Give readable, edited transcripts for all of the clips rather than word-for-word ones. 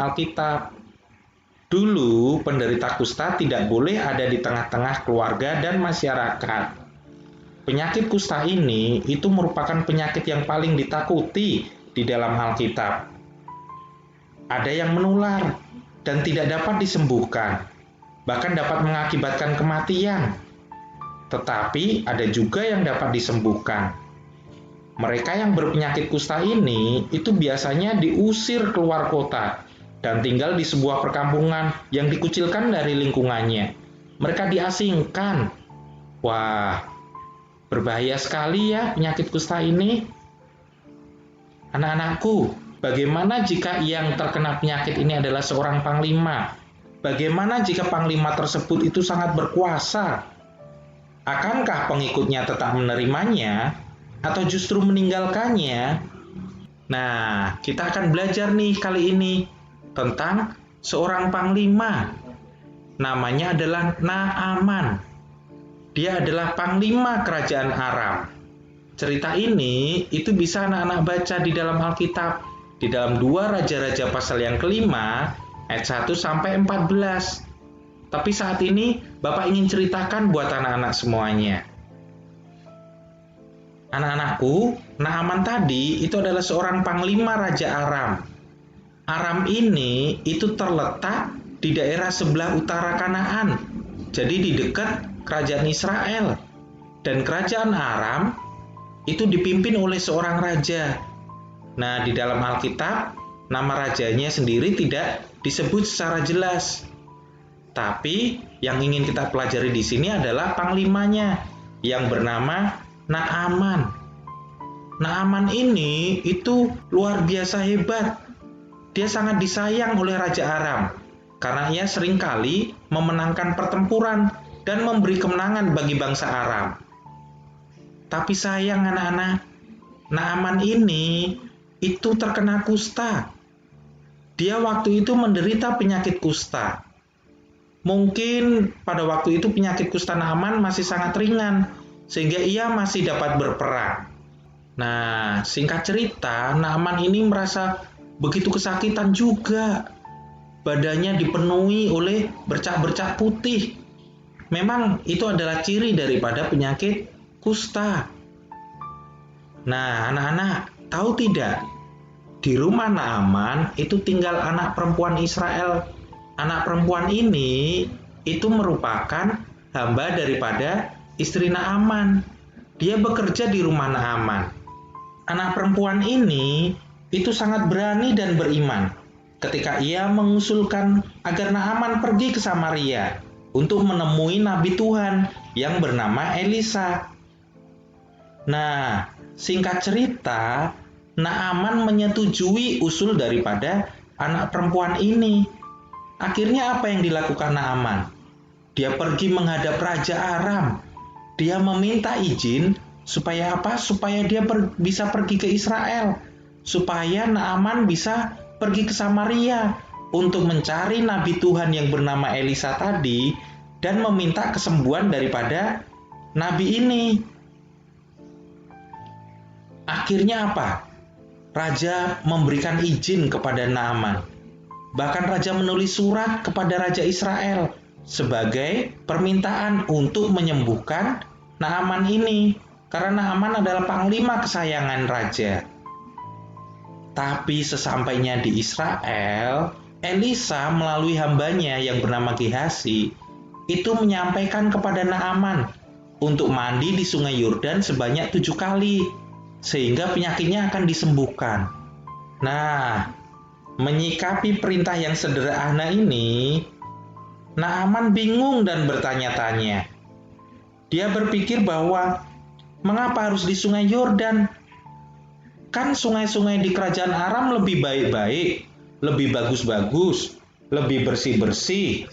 Alkitab. Dulu, penderita kusta tidak boleh ada di tengah-tengah keluarga dan masyarakat. Penyakit kusta ini itu merupakan penyakit yang paling ditakuti di dalam Alkitab. Ada yang menular dan tidak dapat disembuhkan, bahkan dapat mengakibatkan kematian. Tetapi ada juga yang dapat disembuhkan. Mereka yang berpenyakit kusta ini itu biasanya diusir keluar kota dan tinggal di sebuah perkampungan yang dikucilkan dari lingkungannya. Mereka diasingkan. Wah, berbahaya sekali ya penyakit kusta ini. Anak-anakku, bagaimana jika yang terkena penyakit ini adalah seorang panglima? Bagaimana jika panglima tersebut itu sangat berkuasa? Akankah pengikutnya tetap menerimanya atau justru meninggalkannya? Nah, kita akan belajar nih kali ini tentang seorang panglima. Namanya adalah Naaman. Dia adalah panglima kerajaan Aram. Cerita ini itu bisa anak-anak baca di dalam Alkitab, di dalam 2 Raja-Raja pasal yang kelima, ayat 1 sampai 14. Tapi saat ini Bapak ingin ceritakan buat anak-anak semuanya. Anak-anakku, Naaman tadi itu adalah seorang panglima Raja Aram. Aram ini itu terletak di daerah sebelah utara Kanaan, jadi di dekat kerajaan Israel. Dan kerajaan Aram itu dipimpin oleh seorang raja. Nah, di dalam Alkitab, nama rajanya sendiri tidak disebut secara jelas. Tapi yang ingin kita pelajari di sini adalah panglimanya yang bernama Naaman. Naaman ini itu luar biasa hebat. Dia sangat disayang oleh Raja Aram karena ia seringkali memenangkan pertempuran dan memberi kemenangan bagi bangsa Aram. Tapi sayang anak-anak, Naaman ini itu terkena kusta. Dia waktu itu menderita penyakit kusta. Mungkin pada waktu itu penyakit kusta Naaman masih sangat ringan, sehingga ia masih dapat berperang. Nah, singkat cerita, Naaman ini merasa begitu kesakitan juga. Badannya dipenuhi oleh bercak-bercak putih. Memang itu adalah ciri daripada penyakit kusta. Nah, anak-anak, tahu tidak? Di rumah Naaman itu tinggal anak perempuan Israel. Anak perempuan ini itu merupakan hamba daripada istri Naaman. Dia bekerja di rumah Naaman. Anak perempuan ini itu sangat berani dan beriman ketika ia mengusulkan agar Naaman pergi ke Samaria untuk menemui Nabi Tuhan yang bernama Elisa. Nah, singkat cerita, Naaman menyetujui usul daripada anak perempuan ini. Akhirnya apa yang dilakukan Naaman? Dia pergi menghadap Raja Aram. Dia meminta izin supaya apa? Supaya dia bisa pergi ke Israel. Supaya Naaman bisa pergi ke Samaria untuk mencari Nabi Tuhan yang bernama Elisa tadi dan meminta kesembuhan daripada Nabi ini. Akhirnya apa? Raja memberikan izin kepada Naaman. Bahkan Raja menulis surat kepada Raja Israel sebagai permintaan untuk menyembuhkan Naaman ini. Karena Naaman adalah panglima kesayangan Raja. Tapi sesampainya di Israel, Elisa melalui hambanya yang bernama Gehasi itu menyampaikan kepada Naaman untuk mandi di sungai Yordan sebanyak 7 kali, sehingga penyakitnya akan disembuhkan. Nah, menyikapi perintah yang sederhana ini, Naaman bingung dan bertanya-tanya. Dia berpikir bahwa mengapa harus di sungai Yordan? Kan sungai-sungai di kerajaan Aram lebih baik-baik, lebih bagus-bagus, lebih bersih-bersih.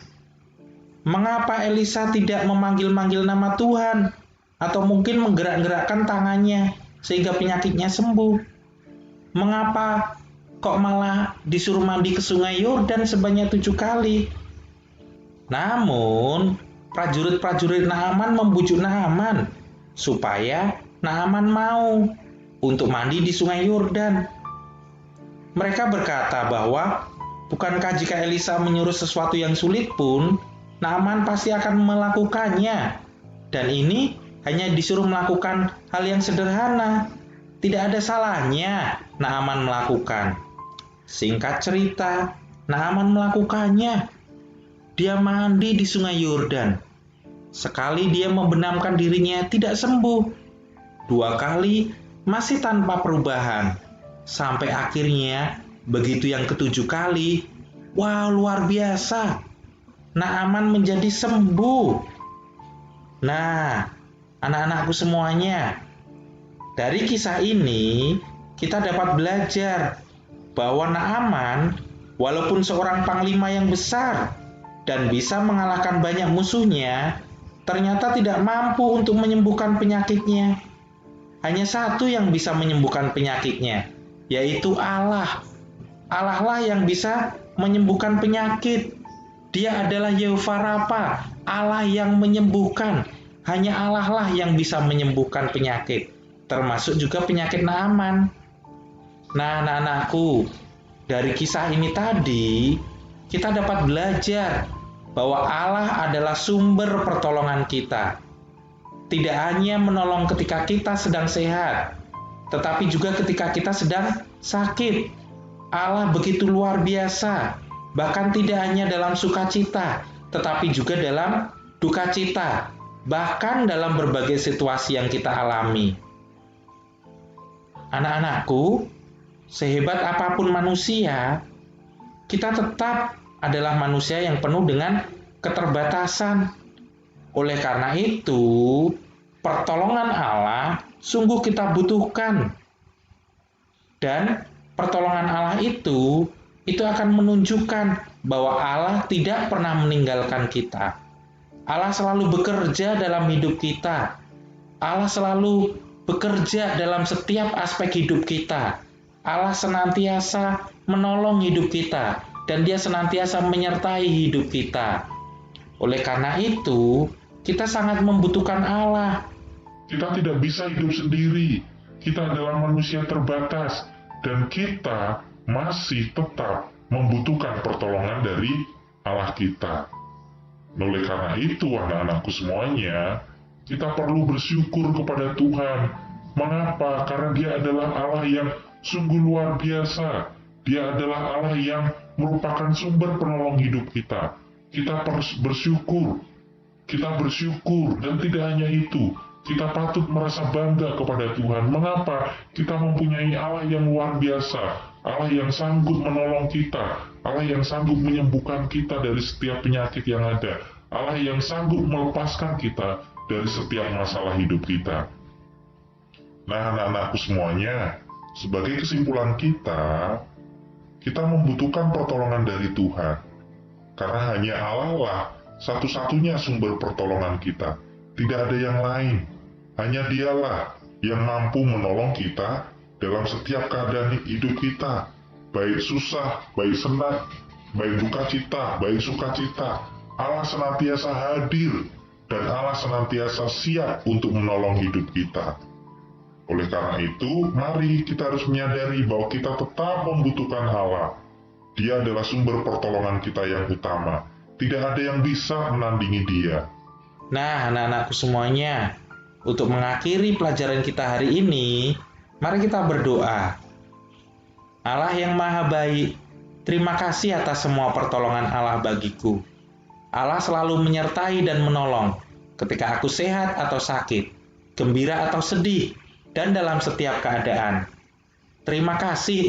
Mengapa Elisa tidak memanggil-manggil nama Tuhan? Atau mungkin menggerak-gerakkan tangannya sehingga penyakitnya sembuh? Mengapa kok malah disuruh mandi ke sungai Yordan sebanyak 7 kali? Namun, prajurit-prajurit Naaman membujuk Naaman supaya Naaman mau untuk mandi di sungai Yordan. Mereka berkata bahwa Bukankah jika Elisa menyuruh sesuatu yang sulit pun, Naaman pasti akan melakukannya? Dan ini hanya disuruh melakukan hal yang sederhana. Tidak ada salahnya Naaman melakukan. Singkat cerita, Naaman melakukannya. Dia mandi di sungai Yordan. Sekali dia membenamkan dirinya tidak sembuh. 2 kali masih tanpa perubahan. Sampai akhirnya begitu yang ke-7 kali, wow, luar biasa. Naaman menjadi sembuh. Nah, anak-anakku semuanya, dari kisah ini kita dapat belajar bahwa Naaman, walaupun seorang panglima yang besar dan bisa mengalahkan banyak musuhnya, ternyata tidak mampu untuk menyembuhkan penyakitnya. Hanya satu yang bisa menyembuhkan penyakitnya, yaitu Allah. Allah lah yang bisa menyembuhkan penyakit. Dia adalah Yehova Rafa, Allah yang menyembuhkan. Hanya Allah lah yang bisa menyembuhkan penyakit, termasuk juga penyakit Naaman. Nah, anak-anakku, dari kisah ini tadi, kita dapat belajar bahwa Allah adalah sumber pertolongan kita. Tidak hanya menolong ketika kita sedang sehat, tetapi juga ketika kita sedang sakit. Allah begitu luar biasa, bahkan tidak hanya dalam sukacita, tetapi juga dalam duka cita, bahkan dalam berbagai situasi yang kita alami. Anak-anakku, sehebat apapun manusia, kita tetap adalah manusia yang penuh dengan keterbatasan. Oleh karena itu, pertolongan Allah sungguh kita butuhkan. Dan pertolongan Allah itu akan menunjukkan bahwa Allah tidak pernah meninggalkan kita. Allah selalu bekerja dalam hidup kita. Allah selalu bekerja dalam setiap aspek hidup kita. Allah senantiasa menolong hidup kita, dan Dia senantiasa menyertai hidup kita. Oleh karena itu, kita sangat membutuhkan Allah. Kita tidak bisa hidup sendiri. Kita adalah manusia terbatas, dan kita masih tetap membutuhkan pertolongan dari Allah kita. Oleh karena itu, anak-anakku semuanya, kita perlu bersyukur kepada Tuhan. Mengapa? Karena Dia adalah Allah yang sungguh luar biasa. Dia adalah Allah yang merupakan sumber penolong hidup kita. Kita harus bersyukur. Kita bersyukur, dan tidak hanya itu, kita patut merasa bangga kepada Tuhan. Mengapa? Kita mempunyai Allah yang luar biasa, Allah yang sanggup menolong kita, Allah yang sanggup menyembuhkan kita dari setiap penyakit yang ada, Allah yang sanggup melepaskan kita dari setiap masalah hidup kita. Nah, anak-anakku semuanya, sebagai kesimpulan kita membutuhkan pertolongan dari Tuhan. Karena hanya Allah lah satu-satunya sumber pertolongan kita. Tidak ada yang lain. Hanya Dialah yang mampu menolong kita dalam setiap keadaan hidup kita. Baik susah, baik senang, baik duka cita, baik sukacita. Allah senantiasa hadir dan Allah senantiasa siap untuk menolong hidup kita. Oleh karena itu, mari kita harus menyadari bahwa kita tetap membutuhkan Allah. Dia adalah sumber pertolongan kita yang utama. Tidak ada yang bisa menandingi Dia. Nah, anak-anakku semuanya, untuk mengakhiri pelajaran kita hari ini, mari kita berdoa. Allah yang maha baik, terima kasih atas semua pertolongan Allah bagiku. Allah selalu menyertai dan menolong ketika aku sehat atau sakit, gembira atau sedih, dan dalam setiap keadaan. Terima kasih